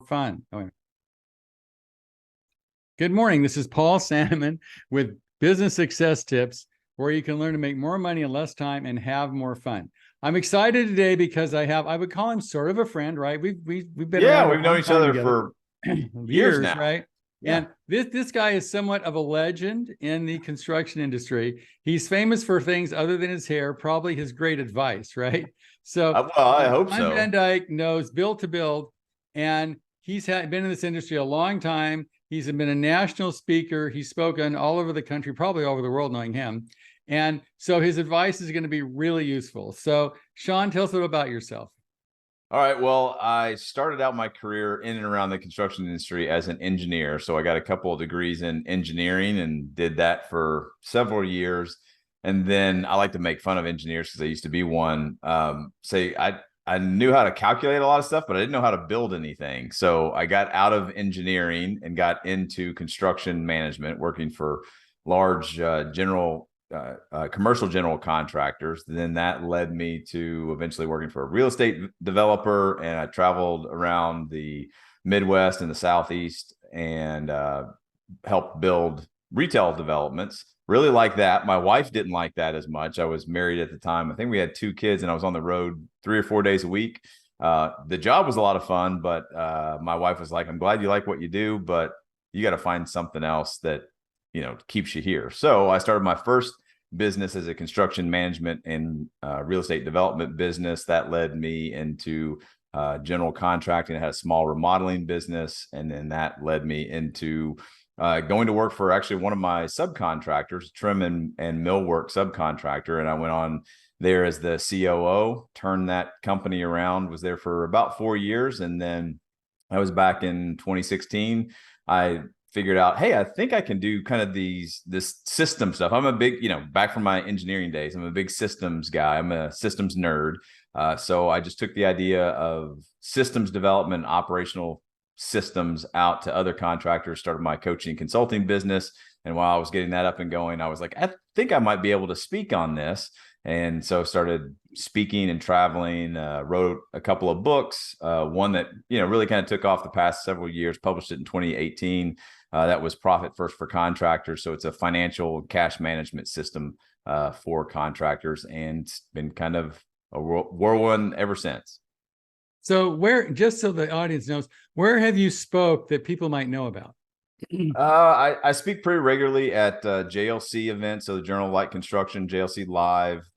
fun. Oh, wait a minute. Good morning. This is Paul Sanneman with Business Success Tips, where you can learn to make more money in less time and have more fun. I'm excited today because I would call him sort of a friend, right? We've been around we've known each other for years now. right? Yeah. And this guy is somewhat of a legend in the construction industry. He's famous for things other than his hair, probably his great advice, right? So Well, I hope Shawn so. Van Dyke knows build to build, and he's been in this industry a long time. He's been a national speaker. He's spoken all over the country, probably all over the world, knowing him. And so his advice is going to be really useful. So Shawn, tell us a little about yourself. All right. Well, I started out my career in and around the construction industry as an engineer. So I got a couple of degrees in engineering and did that for several years. And then I like to make fun of engineers because I used to be one. I knew how to calculate a lot of stuff, but I didn't know how to build anything. So I got out of engineering and got into construction management, working for large commercial general contractors. Then that led me to eventually working for a real estate developer. And I traveled around the Midwest and the Southeast and helped build retail developments. Really like that. My wife didn't like that as much. I was married at the time. I think we had 2 kids and I was on the road 3 or 4 days a week. The job was a lot of fun, but my wife was like, I'm glad you like what you do, but you got to find something else that, keeps you here. So I started my first business as a construction management and real estate development business. That led me into general contracting. I had a small remodeling business. And then that led me into going to work for actually one of my subcontractors, trim and millwork subcontractor. And I went on there as the COO, turned that company around, was there for about 4 years. And then I was back in 2016. I figured out, hey, I think I can do kind of this system stuff. I'm a big, back from my engineering days, I'm a big systems guy. I'm a systems nerd. So I just took the idea of systems development, operational systems out to other contractors, started my coaching and consulting business. And while I was getting that up and going, I was like, I think I might be able to speak on this. And so started speaking and traveling, wrote a couple of books. One that, really kind of took off the past several years, published it in 2018. That was Profit First for Contractors. So it's a financial cash management system for contractors, and it's been kind of a whirlwind ever since. So just so the audience knows, where have you spoke that people might know about? I speak pretty regularly at JLC events. So the Journal of Light Construction, JLC Live,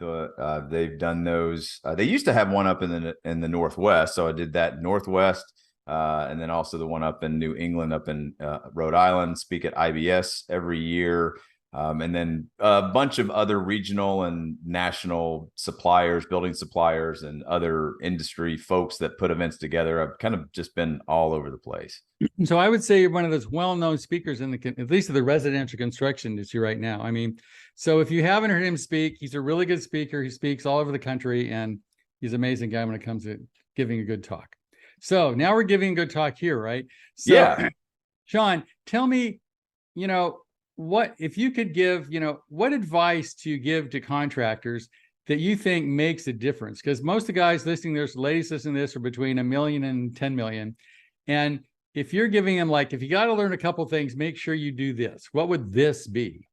they've done those. They used to have one up in the Northwest. So I did that Northwest. And then also the one up in New England, up in Rhode Island, speak at IBS every year. And then a bunch of other regional and national suppliers, building suppliers, and other industry folks that put events together. I've kind of just been all over the place. So I would say you're one of those well-known speakers at least of the residential construction industry right now. I mean, so if you haven't heard him speak, he's a really good speaker. He speaks all over the country, and he's an amazing guy when it comes to giving a good talk. So now we're giving a good talk here, right? So, yeah. Shawn, tell me, what if you could give, what advice to give to contractors that you think makes a difference? Because most of the guys listening, there's ladies listening to this, are between 1 million and 10 million. And if you're giving them, like, if you got to learn a couple of things, make sure you do this. What would this be?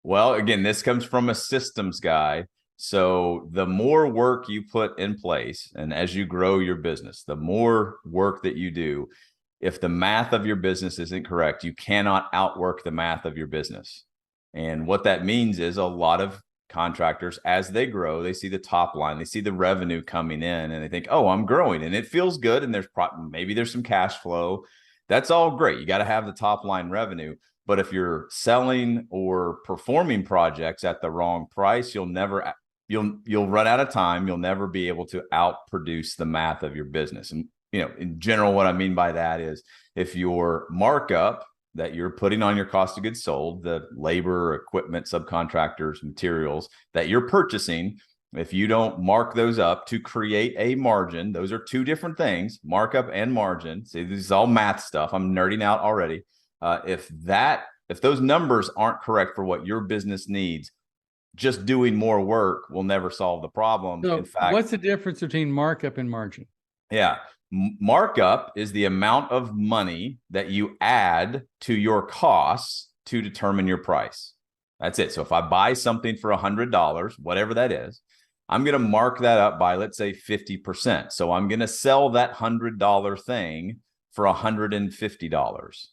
Well, again, this comes from a systems guy. So the more work you put in place, and as you grow your business, the more work that you do, if the math of your business isn't correct, you cannot outwork the math of your business. And what that means is a lot of contractors, as they grow, they see the top line, they see the revenue coming in, and they think, oh, I'm growing, and it feels good. And maybe there's some cash flow. That's all great. You got to have the top line revenue. But if you're selling or performing projects at the wrong price, you'll run out of time. You'll never be able to outproduce the math of your business. And in general, what I mean by that is if your markup that you're putting on your cost of goods sold, the labor, equipment, subcontractors, materials that you're purchasing, if you don't mark those up to create a margin, those are 2 different things, markup and margin. See, this is all math stuff. I'm nerding out already. If those numbers aren't correct for what your business needs, just doing more work will never solve the problem. So in fact, what's the difference between markup and margin? Yeah. Markup is the amount of money that you add to your costs to determine your price. That's it. So if I buy something for $100, whatever that is, I'm going to mark that up by, let's say, 50%. So I'm going to sell that $100 thing for $150.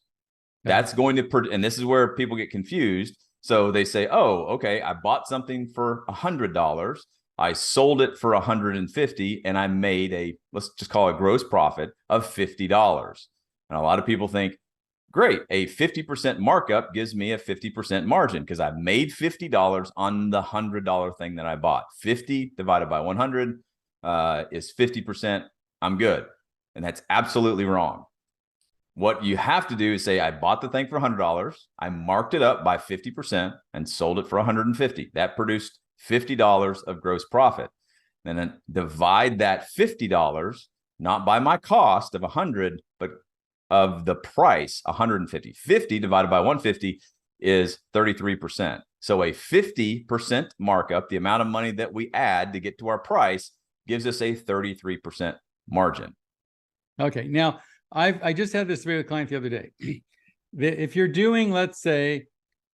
That's going to, and this is where people get confused. So they say, oh, okay, I bought something for $100. I sold it for $150 and I made let's just call it gross profit of $50. And a lot of people think, great, a 50% markup gives me a 50% margin because I made $50 on the $100 thing that I bought. 50 divided by 100 is 50%. I'm good. And that's absolutely wrong. What you have to do is say, I bought the thing for $100. I marked it up by 50% and sold it for $150. That produced $50 of gross profit. And then divide that $50, not by my cost of 100, but of the price, 150. 50 divided by 150 is 33%. So a 50% markup, the amount of money that we add to get to our price, gives us a 33% margin. Okay. Now, I just had this with a client the other day. If you're doing, let's say,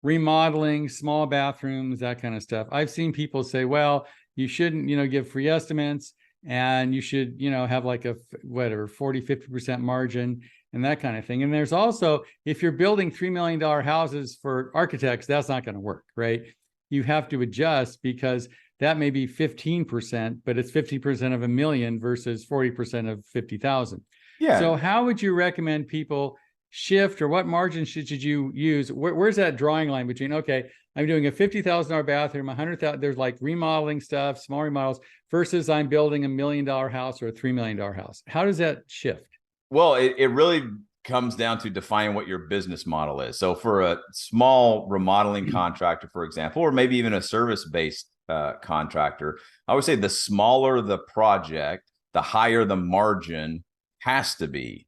remodeling, small bathrooms, that kind of stuff, I've seen people say, well, you shouldn't, give free estimates, and you should, have like a, whatever, 40, 50% margin and that kind of thing. And there's also, if you're building $3 million houses for architects, that's not going to work, right? You have to adjust because that may be 15%, but it's 50% of $1 million versus 40% of 50,000. Yeah. So how would you recommend people shift, or what margin should you use? Where's that drawing line between, okay, I'm doing a $50,000 bathroom, 100,000, there's like remodeling stuff, small remodels, versus I'm building $1 million house or a $3 million house? How does that shift? Well, it really comes down to defining what your business model is. So for a small remodeling contractor, for example, or maybe even a service-based contractor, I would say the smaller the project, the higher the margin has to be,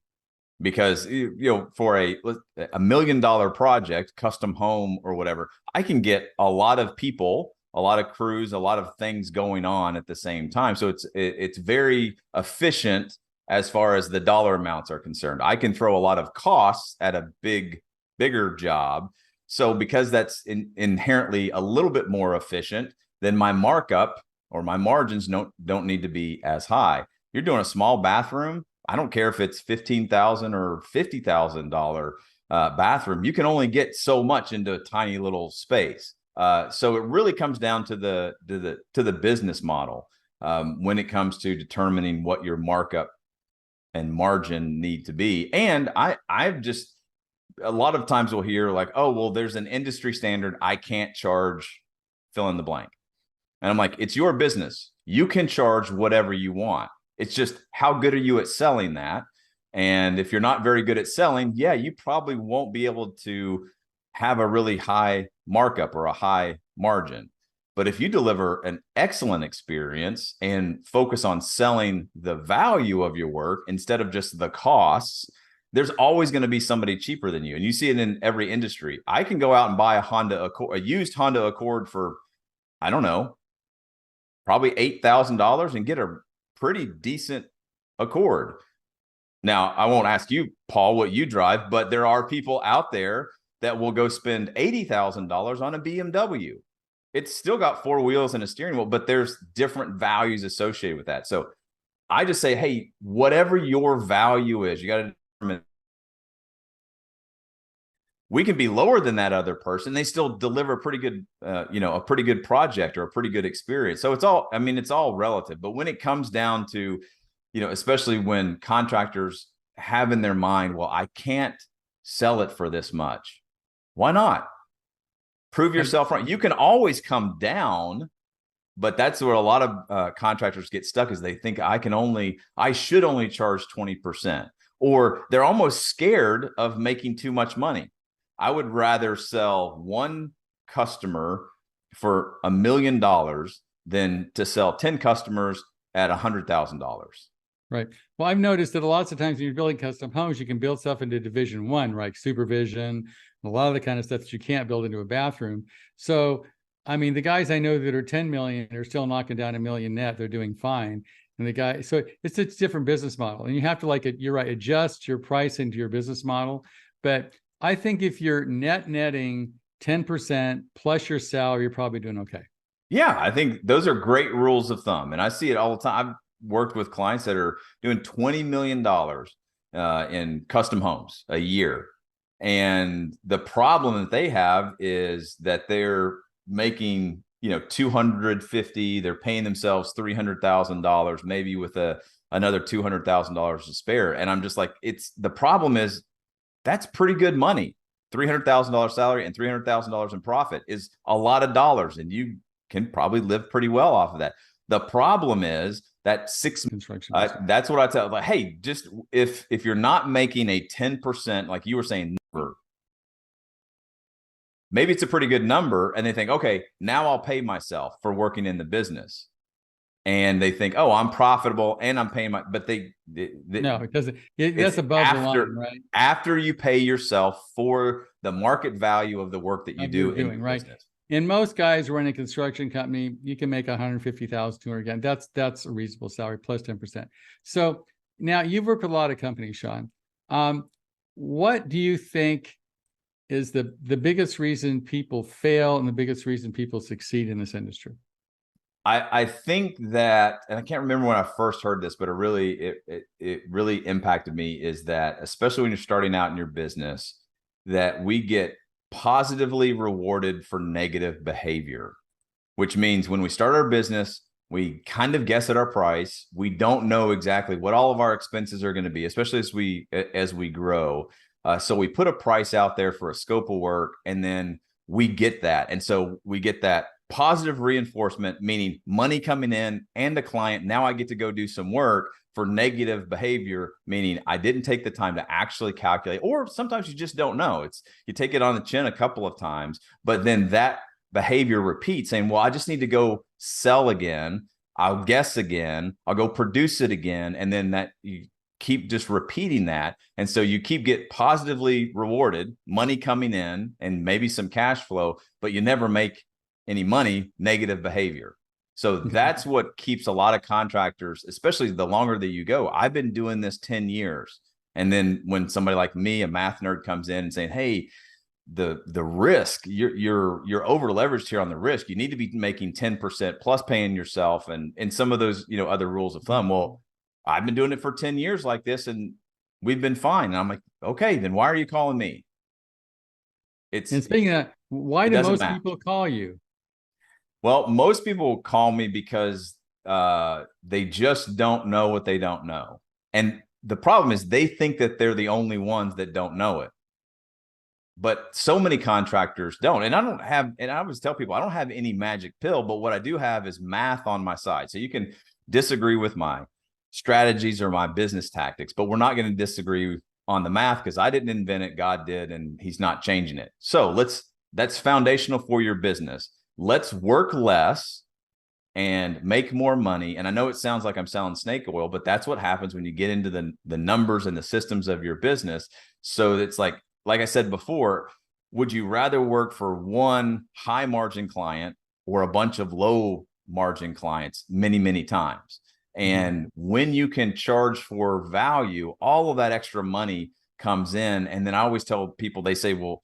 because for a $1 million project, custom home or whatever, I can get a lot of people, a lot of crews, a lot of things going on at the same time. So it's very efficient as far as the dollar amounts are concerned. I can throw a lot of costs at a bigger job. So because that's inherently a little bit more efficient, then my markup or my margins don't need to be as high. You're doing a small bathroom, I don't care if it's $15,000 or $50,000 bathroom. You can only get so much into a tiny little space. So it really comes down to the business model when it comes to determining what your markup and margin need to be. And I've just, a lot of times we'll hear like, oh, well, there's an industry standard, I can't charge fill in the blank. And I'm like, it's your business. You can charge whatever you want. It's just, how good are you at selling that? And if you're not very good at selling, yeah, you probably won't be able to have a really high markup or a high margin. But if you deliver an excellent experience and focus on selling the value of your work instead of just the costs, there's always going to be somebody cheaper than you. And you see it in every industry. I can go out and buy a used Honda Accord for, I don't know, probably $8,000 and get a pretty decent Accord. Now, I won't ask you, Paul, what you drive, but there are people out there that will go spend $80,000 on a BMW. It's still got 4 wheels and a steering wheel, but there's different values associated with that. So I just say, hey, whatever your value is, you got to determine. We can be lower than that other person. They still deliver a pretty good, a pretty good project or a pretty good experience. So it's all relative. But when it comes down to, especially when contractors have in their mind, well, I can't sell it for this much. Why not? Prove yourself right. You can always come down, but that's where a lot of contractors get stuck, is they think I should only charge 20%, or they're almost scared of making too much money. I would rather sell one customer for $1 million than to sell 10 customers at $100,000. Right. Well, I've noticed that lots of times when you're building custom homes, you can build stuff into division 1, right? Supervision, a lot of the kind of stuff that you can't build into a bathroom. So, the guys I know that are 10 million are still knocking down $1 million net. They're doing fine. And the guy, so it's a different business model, and you have to, like, you're right, adjust your pricing to your business model. But I think if you're netting 10% plus your salary, you're probably doing okay. Yeah, I think those are great rules of thumb. And I see it all the time. I've worked with clients that are doing $20 million in custom homes a year. And the problem that they have is that they're making, 250, they're paying themselves $300,000, maybe with another $200,000 to spare. And I'm just like, the problem is that's pretty good money. $300,000 salary and $300,000 in profit is a lot of dollars, and you can probably live pretty well off of that. The problem is that construction. That's what I tell, like, hey, just if you're not making a 10%, like you were saying, number, maybe it's a pretty good number, and they think, okay, now I'll pay myself for working in the business. And they think, oh, I'm profitable and I'm paying but no, because that's above the line, right? After you pay yourself for the market value of the work that you do in your right? business. And most guys running a construction company, you can make 150,000, 200 again. That's a reasonable salary plus 10%. So now you've worked with a lot of companies, Shawn. What do you think is the biggest reason people fail and the biggest reason people succeed in this industry? I think that, and I can't remember when I first heard this, but it really impacted me, is that especially when you're starting out in your business, that we get positively rewarded for negative behavior, which means when we start our business, we kind of guess at our price. We don't know exactly what all of our expenses are going to be, especially as we grow. So we put a price out there for a scope of work, and then we get that. And so we get that positive reinforcement, meaning money coming in and the client. Now I get to go do some work, for negative behavior, meaning I didn't take the time to actually calculate, or sometimes you just don't know. You take it on the chin a couple of times, but then that behavior repeats, saying, well, I just need to go sell again. I'll guess again. I'll go produce it again. And then that you keep just repeating that. And so you get positively rewarded, money coming in and maybe some cash flow, but you never make any money, negative behavior. So that's what keeps a lot of contractors, especially the longer that you go. I've been doing this 10 years. And then when somebody like me, a math nerd, comes in and saying, hey, the risk, you're over leveraged here on the risk. You need to be making 10% plus paying yourself and some of those, other rules of thumb. Well, I've been doing it for 10 years like this, and we've been fine. And I'm like, okay, then why are you calling me? And speaking of that, why do most people call you? Well, most people call me because they just don't know what they don't know. And the problem is they think that they're the only ones that don't know it. But so many contractors don't. And I always tell people, I don't have any magic pill, but what I do have is math on my side. So you can disagree with my strategies or my business tactics, but we're not going to disagree on the math, because I didn't invent it, God did, and he's not changing it. So that's foundational for your business. Let's work less and make more money. And I know it sounds like I'm selling snake oil, but that's what happens when you get into the numbers and the systems of your business. So it's like I said before, would you rather work for one high margin client or a bunch of low margin clients many, many times? And when you can charge for value, all of that extra money comes in. And then I always tell people, they say, well,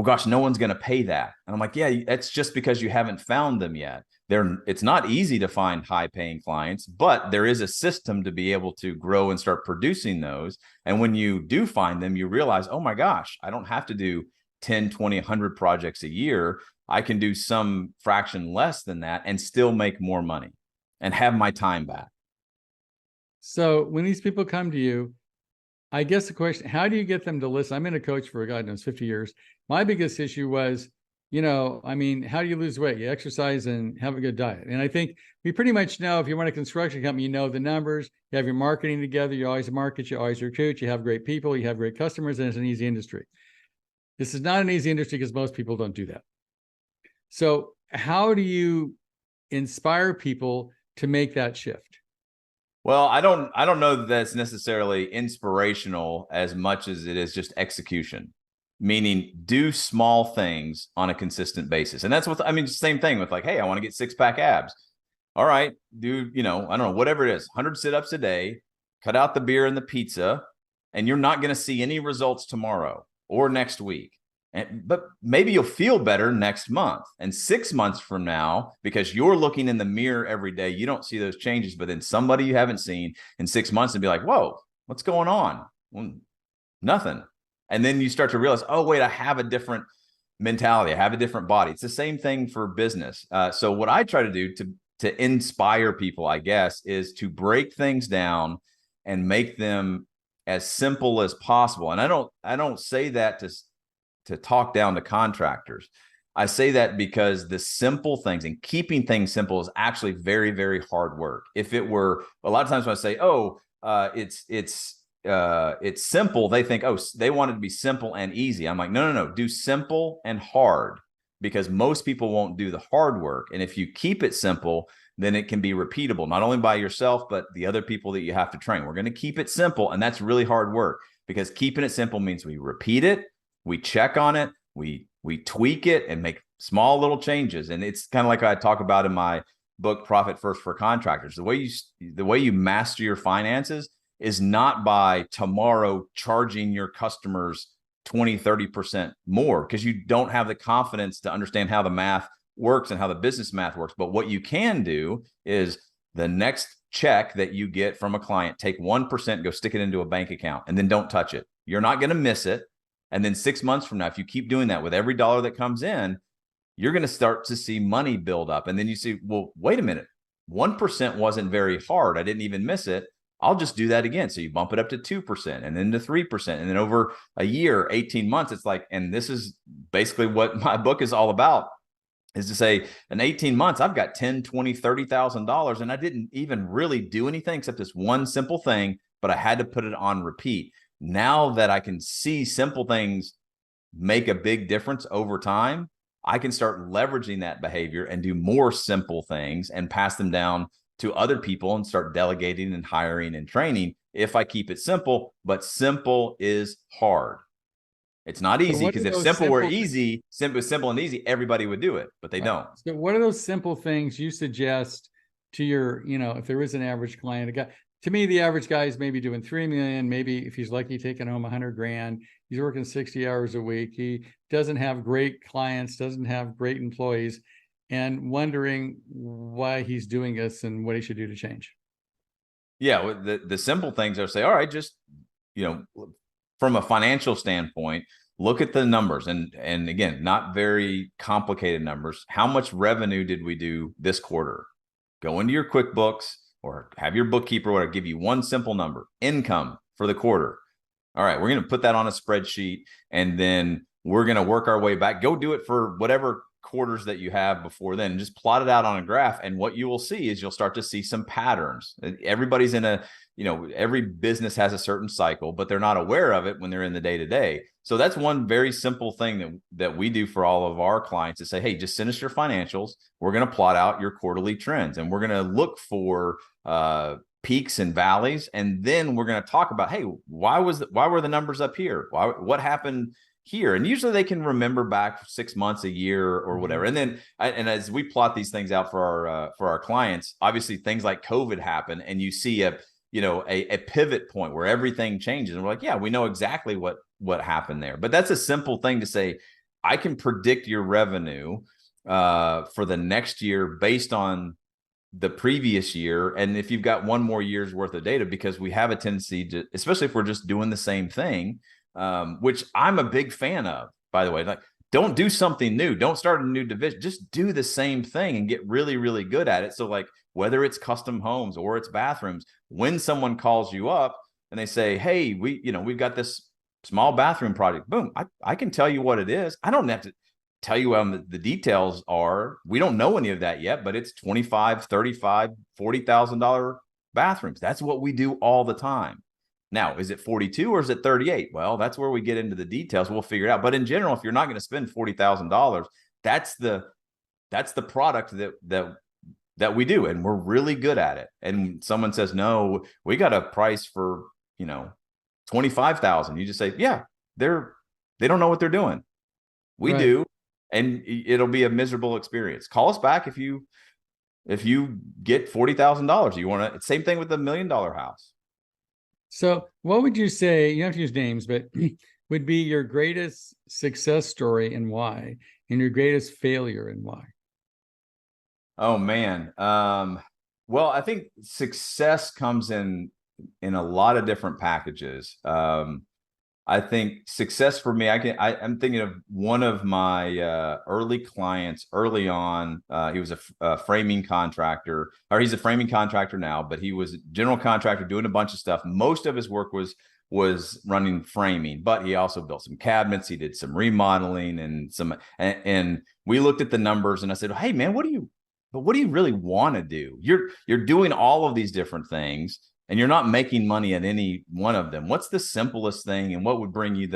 gosh, no one's going to pay that. And I'm like, yeah, that's just because you haven't found them yet. It's not easy to find high paying clients, but there is a system to be able to grow and start producing those. And when you do find them, you realize, oh my gosh, I don't have to do 10, 20, 100 projects a year. I can do some fraction less than that and still make more money and have my time back. So when these people come to you, I guess the question, how do you get them to listen? I'm in a coach for, God knows, 50 years. My biggest issue was, how do you lose weight? You exercise and have a good diet. And I think we pretty much know, if you run a construction company, you know the numbers, you have your marketing together, you always market, you always recruit, you have great people, you have great customers, and it's an easy industry. This is not an easy industry because most people don't do that. So how do you inspire people to make that shift? Well, I don't know that that's necessarily inspirational as much as it is just execution, meaning do small things on a consistent basis. And that's same thing with like, hey, I want to get 6-pack abs. all right, do, I don't know, whatever it is, 100 sit-ups a day, cut out the beer and the pizza, and you're not going to see any results tomorrow or next week. But maybe you'll feel better next month. And 6 months from now, because you're looking in the mirror every day, you don't see those changes. But then somebody you haven't seen in 6 months and be like, whoa, what's going on? Well, nothing. And then you start to realize, oh, wait, I have a different mentality. I have a different body. It's the same thing for business. So what I try to do to inspire people, I guess, is to break things down and make them as simple as possible. And I don't say that to talk down to contractors. I say that because the simple things and keeping things simple is actually very, very hard work. If it were, a lot of times when I say, oh, it's simple, they think, oh, they want it to be simple and easy. I'm like, no, do simple and hard, because most people won't do the hard work. And if you keep it simple, then it can be repeatable, not only by yourself, but the other people that you have to train. We're going to keep it simple. And that's really hard work, because keeping it simple means we repeat it, we check on it, we tweak it and make small little changes. And it's kind of like I talk about in my book, Profit First for Contractors. The way you master your finances is not by tomorrow charging your customers 20, 30% more, because you don't have the confidence to understand how the math works and how the business math works. But what you can do is the next check that you get from a client, take 1%, go stick it into a bank account, and then don't touch it. You're not going to miss it. And then 6 months from now, if you keep doing that with every dollar that comes in, you're going to start to see money build up. And then you see, well, wait a minute, 1% wasn't very hard. I didn't even miss it. I'll just do that again. So you bump it up to 2% and then to 3%. And then over a year, 18 months, it's like, and this is basically what my book is all about, is to say in 18 months, I've got 10, 20, $30,000. And I didn't even really do anything except this one simple thing, but I had to put it on repeat. Now that I can see simple things make a big difference over time, I can start leveraging that behavior and do more simple things and pass them down to other people and start delegating and hiring and training if I keep it simple. But simple is hard. It's not easy, because if simple were easy, simple and easy, everybody would do it, but they don't. So what are those simple things you suggest to your, if there is an average client, a guy? To me, the average guy is maybe doing 3 million, maybe if he's lucky, taking home 100 grand. He's working 60 hours a week. He doesn't have great clients, doesn't have great employees, and wondering why he's doing this and what he should do to change. Yeah, the simple things are, say, all right, just, from a financial standpoint, look at the numbers. And again, not very complicated numbers. How much revenue did we do this quarter? Go into your QuickBooks or have your bookkeeper, whatever, give you one simple number, income for the quarter. All right, we're going to put that on a spreadsheet, and then we're going to work our way back. Go do it for whatever quarters that you have before then, and just plot it out on a graph. And what you will see is you'll start to see some patterns. Everybody's in a, every business has a certain cycle, but they're not aware of it when they're in the day-to-day. So that's one very simple thing that we do for all of our clients, to say, hey, just send us your financials. We're going to plot out your quarterly trends, and we're going to look for peaks and valleys. And then we're going to talk about, hey, why were the numbers up here? What happened here? And usually they can remember back 6 months, a year, or whatever. And then, and as we plot these things out for our clients, obviously things like COVID happen, and you see a pivot point where everything changes. And we're like, yeah, we know exactly what happened there. But that's a simple thing to say. I can predict your revenue for the next year based on the previous year. And if you've got one more year's worth of data, because we have a tendency to, especially if we're just doing the same thing, which I'm a big fan of, by the way, like, don't do something new. Don't start a new division. Just do the same thing and get really, really good at it. So like, whether it's custom homes or it's bathrooms, when someone calls you up and they say, hey, we've got this small bathroom project, boom, I can tell you what it is. I don't have to tell you the details are. We don't know any of that yet, but it's $25,000, $35,000, $40,000 bathrooms. That's what we do all the time. Now, is it 42 or is it 38? Well, that's where we get into the details. We'll figure it out. But in general, if you're not going to spend $40,000, that's the product that we do, and we're really good at it. And someone says, no, we got a price for 25,000. You just say, yeah, they don't know what they're doing. We do, and it'll be a miserable experience. Call us back if you if you get $40,000, you want to, same thing with the $1 million house. So what would you say, you don't have to use names, but would be your greatest success story and why, and your greatest failure and why? Oh man. Well, I think success comes in a lot of different packages. I think success for me, I'm thinking of one of my early clients early on. He was a framing contractor, or he's a framing contractor now, but he was a general contractor doing a bunch of stuff. Most of his work was running framing, but he also built some cabinets. He did some remodeling and we looked at the numbers, and I said, "Hey man, what do you really want to do? You're doing all of these different things, and you're not making money at any one of them. What's the simplest thing, and what would bring you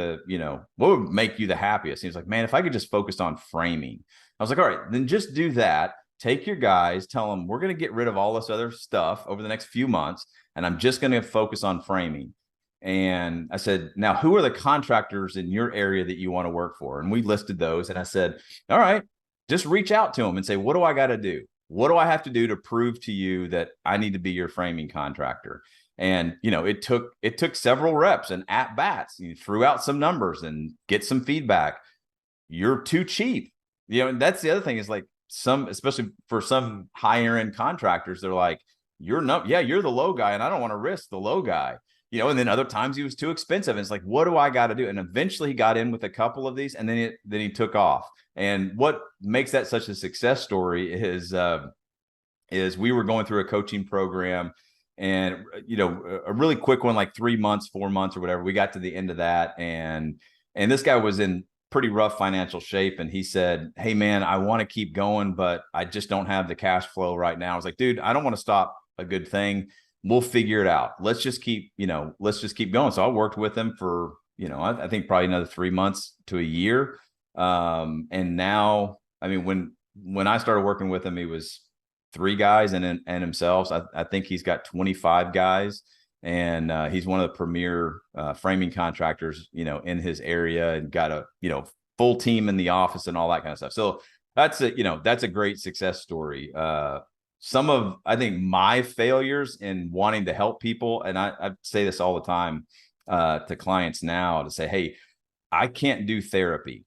what would make you the happiest?" He's like, "Man, if I could just focus on framing." I was like, "All right, then just do that. Take your guys, tell them we're going to get rid of all this other stuff over the next few months, and I'm just going to focus on framing." And I said, "Now, who are the contractors in your area that you want to work for?" And we listed those. And I said, "All right, just reach out to them and say, what do I got to do? What do I have to do to prove to you that I need to be your framing contractor?" And it took several reps and at bats. You threw out some numbers and get some feedback. You're too cheap. And that's the other thing is like especially for some higher end contractors, they're like, you're the low guy, and I don't want to risk the low guy. And then other times he was too expensive. And it's like, what do I got to do? And eventually he got in with a couple of these, and then he took off. And what makes that such a success story is we were going through a coaching program, and a really quick one, like 3 months, 4 months or whatever. We got to the end of that, and this guy was in pretty rough financial shape, and he said, "Hey man, I want to keep going, but I just don't have the cash flow right now." I was like, "Dude, I don't want to stop a good thing. We'll figure it out. Let's just keep going." So I worked with him for, I think probably another 3 months to a year. And now, I mean, when I started working with him, he was 3 guys and himself. So I think he's got 25 guys, and he's one of the premier framing contractors, in his area, and got a, full team in the office and all that kind of stuff. So that's a great success story. Some of, I think, my failures in wanting to help people, and I say this all the time to clients now, to say, "Hey, I can't do therapy.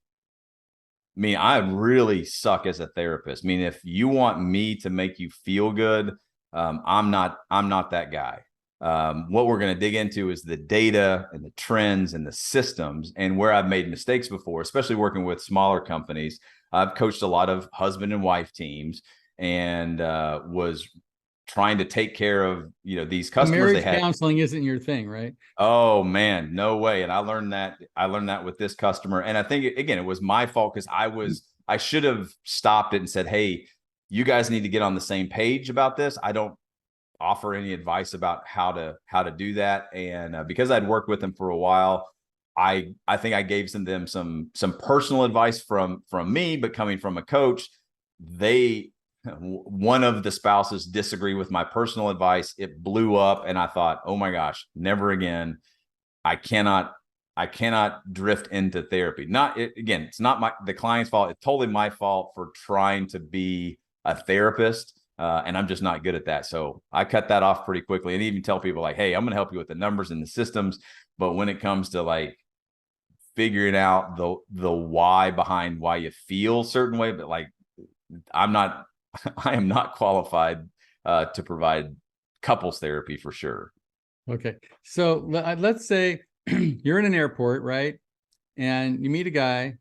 I mean, I really suck as a therapist. I mean, if you want me to make you feel good, I'm not that guy." What we're going to dig into is the data and the trends and the systems, and where I've made mistakes before, especially working with smaller companies. I've coached a lot of husband and wife teams, and was trying to take care of these customers. Marriage counseling isn't your thing, right? Oh man, no way. And I learned that with this customer. And I think, again, it was my fault, because I should have stopped it and said, "Hey, you guys need to get on the same page about this. I don't offer any advice about how to do that." And because I'd worked with them for a while, I think I gave them some personal advice from me, but coming from a coach, one of the spouses disagreed with my personal advice. It blew up, and I thought, "Oh my gosh, never again. I cannot drift into therapy." Again, it's not the client's fault. It's totally my fault for trying to be a therapist. And I'm just not good at that. So I cut that off pretty quickly, and even tell people like, "Hey, I'm going to help you with the numbers and the systems. But when it comes to like figuring out the why behind why you feel a certain way, but like, I am not qualified to provide couples therapy for sure." Okay. So let's say you're in an airport, right? And you meet a guy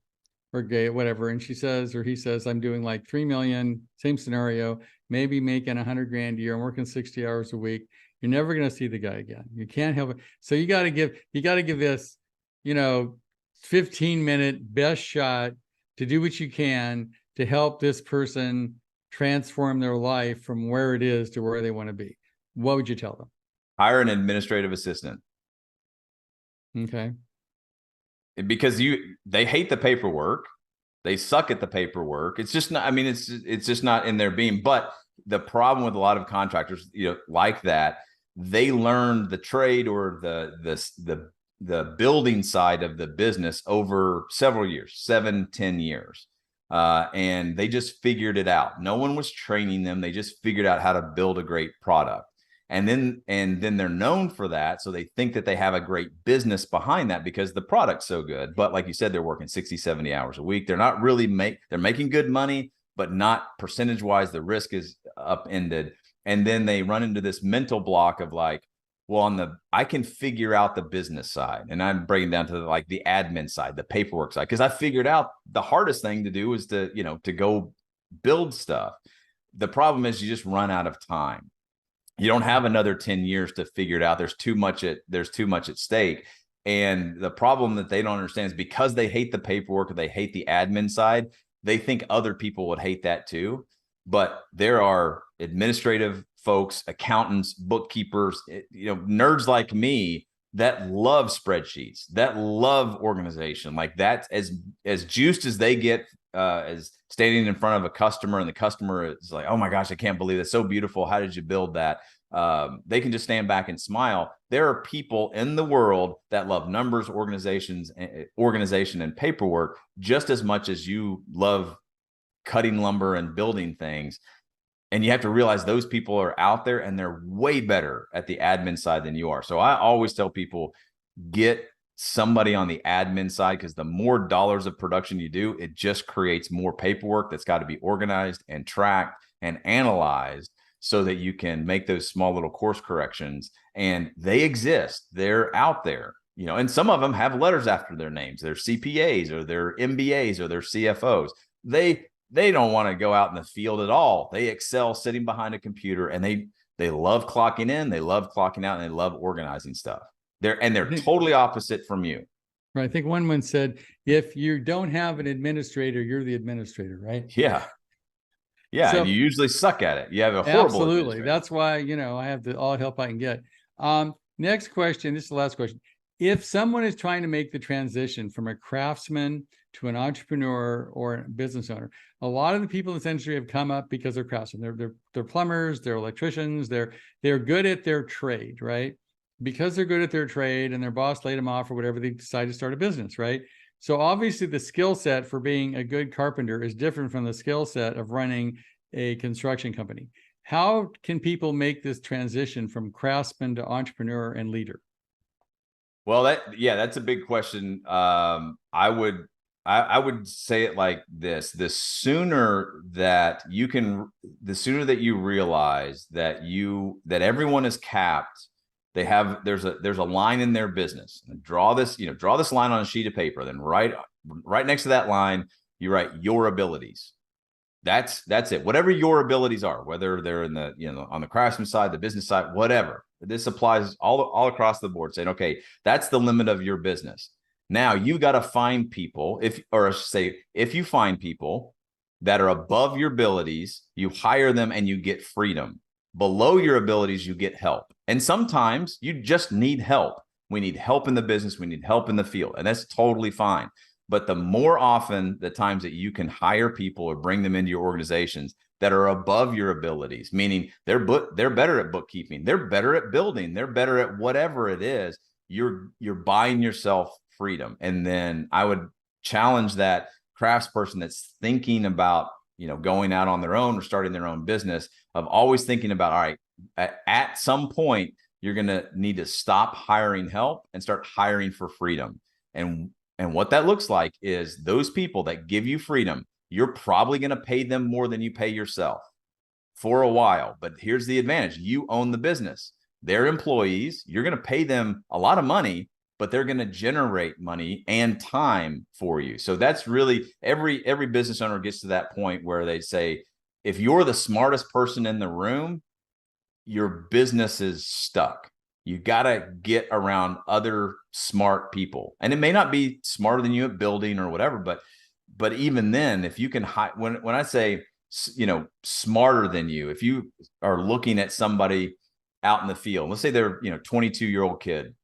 or gay, whatever, and she says, or he says, "I'm doing like 3 million, same scenario, maybe making 100 grand a year. I'm working 60 hours a week." You're never going to see the guy again. You can't help it. So you got to give this, 15-minute best shot to do what you can to help this person transform their life from where it is to where they want to be. What would you tell them? Hire an administrative assistant. Okay. Because they hate the paperwork. They suck at the paperwork. It's just not, I mean, it's just not in their being. But the problem with a lot of contractors, like that, they learn the trade or the building side of the business over several years, 7-10 years. and they just figured it out. No one was training them. They just figured out how to build a great product. And then they're known for that. So they think that they have a great business behind that because the product's so good. But like you said, they're working 60, 70 hours a week. They're not really they're making good money, but not percentage wise. The risk is upended. And then they run into this mental block of like, well, I can figure out the business side, and I'm breaking down to like the admin side, the paperwork side, because I figured out the hardest thing to do is to go build stuff. The problem is you just run out of time. You don't have another 10 years to figure it out. There's too much at stake. And the problem that they don't understand is because they hate the paperwork or they hate the admin side, they think other people would hate that too. But there are administrative folks, accountants, bookkeepers, nerds like me that love spreadsheets, that love organization. Like that's as juiced as they get as standing in front of a customer, and the customer is like, oh my gosh, I can't believe it's so beautiful. How did you build that? They can just stand back and smile. There are people in the world that love numbers, organization and paperwork just as much as you love cutting lumber and building things. And you have to realize those people are out there and they're way better at the admin side than you are. So I always tell people, get somebody on the admin side, because the more dollars of production you do, it just creates more paperwork that's got to be organized and tracked and analyzed so that you can make those small little course corrections. And they exist. They're out there, and some of them have letters after their names. They're CPAs or they're MBAs or they're CFOs. They don't want to go out in the field at all. They excel sitting behind a computer, and they love clocking in, they love clocking out, and they love organizing stuff. They're totally opposite from you. Right. I think one said, if you don't have an administrator, you're the administrator, right? Yeah. Yeah. So, and you usually suck at it. You have a horrible absolutely. That's why, I have all the help I can get. Next question. This is the last question. If someone is trying to make the transition from a craftsman to an entrepreneur or a business owner, a lot of the people in this industry have come up because they're craftsmen. They're plumbers, they're electricians, they're good at their trade, right? Because they're good at their trade and their boss laid them off or whatever, they decide to start a business, right? So obviously the skill set for being a good carpenter is different from the skill set of running a construction company. How can people make this transition from craftsman to entrepreneur and leader? Well, that's a big question. I would say it like this: the sooner that you realize that everyone is capped, there's a line in their business. Draw this line on a sheet of paper. Then right next to that line, you write your abilities. That's it. Whatever your abilities are, whether they're in the, on the craftsman side, the business side, whatever. This applies all across the board, saying, okay, that's the limit of your business. Now you got to find people, if you find people that are above your abilities, you hire them and you get freedom. Below your abilities, you get help. And sometimes you just need help. We need help in the business. We need help in the field. And that's totally fine. But the more often the times that you can hire people or bring them into your organizations that are above your abilities, meaning they're better at bookkeeping, they're better at building, they're better at whatever it is, you're buying yourself freedom. And then I would challenge that craftsperson that's thinking about, going out on their own or starting their own business, of always thinking about, all right, at some point, you're going to need to stop hiring help and start hiring for freedom. And what that looks like is those people that give you freedom, you're probably going to pay them more than you pay yourself for a while. But here's the advantage. You own the business. They're employees. You're going to pay them a lot of money, but they're going to generate money and time for you. So that's really every business owner gets to that point where they say, if you're the smartest person in the room, your business is stuck. You got to get around other smart people. And it may not be smarter than you at building or whatever, but even then, if you can, when I say, smarter than you, if you are looking at somebody out in the field, let's say they're, 22-year-old kid,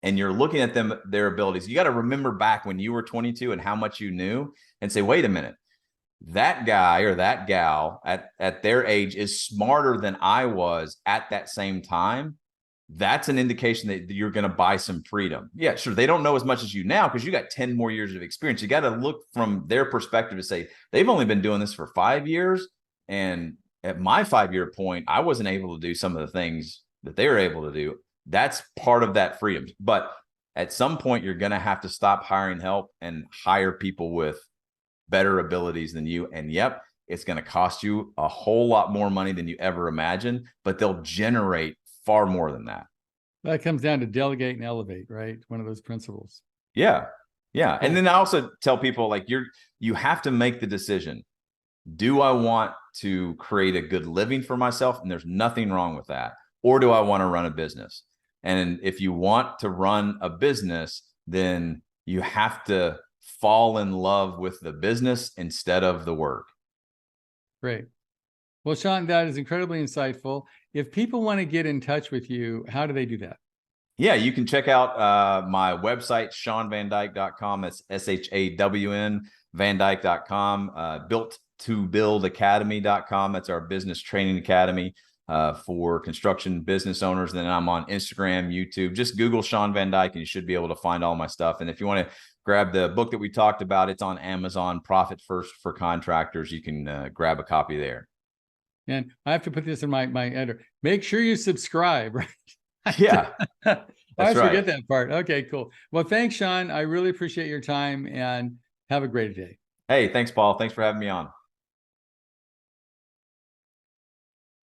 and you're looking at them, their abilities, you got to remember back when you were 22 and how much you knew, and say, wait a minute, that guy or that gal at their age is smarter than I was at that same time. that's an indication that you're going to buy some freedom. Yeah, sure. They don't know as much as you now because you got 10 more years of experience. You got to look from their perspective to say, they've only been doing this for 5 years. And at my 5-year point, I wasn't able to do some of the things that they were able to do. That's part of that freedom. But at some point, you're going to have to stop hiring help and hire people with better abilities than you. And yep, it's going to cost you a whole lot more money than you ever imagined, but they'll generate far more than that. That comes down to delegate and elevate, right? One of those principles. Yeah. Yeah. Cool. And then I also tell people, like, you have to make the decision. Do I want to create a good living for myself? And there's nothing wrong with that. Or do I want to run a business? And if you want to run a business, then you have to fall in love with the business instead of the work. Great. Well, Shawn, that is incredibly insightful. If people want to get in touch with you, how do they do that? Yeah, you can check out my website, ShawnVanDyke.com. That's SHAWN, VanDyke.com. Built to Build Academy.com. That's our business training academy for construction business owners. And then I'm on Instagram, YouTube. Just Google Shawn Van Dyke and you should be able to find all my stuff. And if you want to grab the book that we talked about, it's on Amazon, Profit First for Contractors. You can grab a copy there. And I have to put this in my editor. Make sure you subscribe, right? Yeah. I always right. forget that part. Okay, cool. Well, thanks, Shawn. I really appreciate your time and have a great day. Hey, thanks, Paul. Thanks for having me on.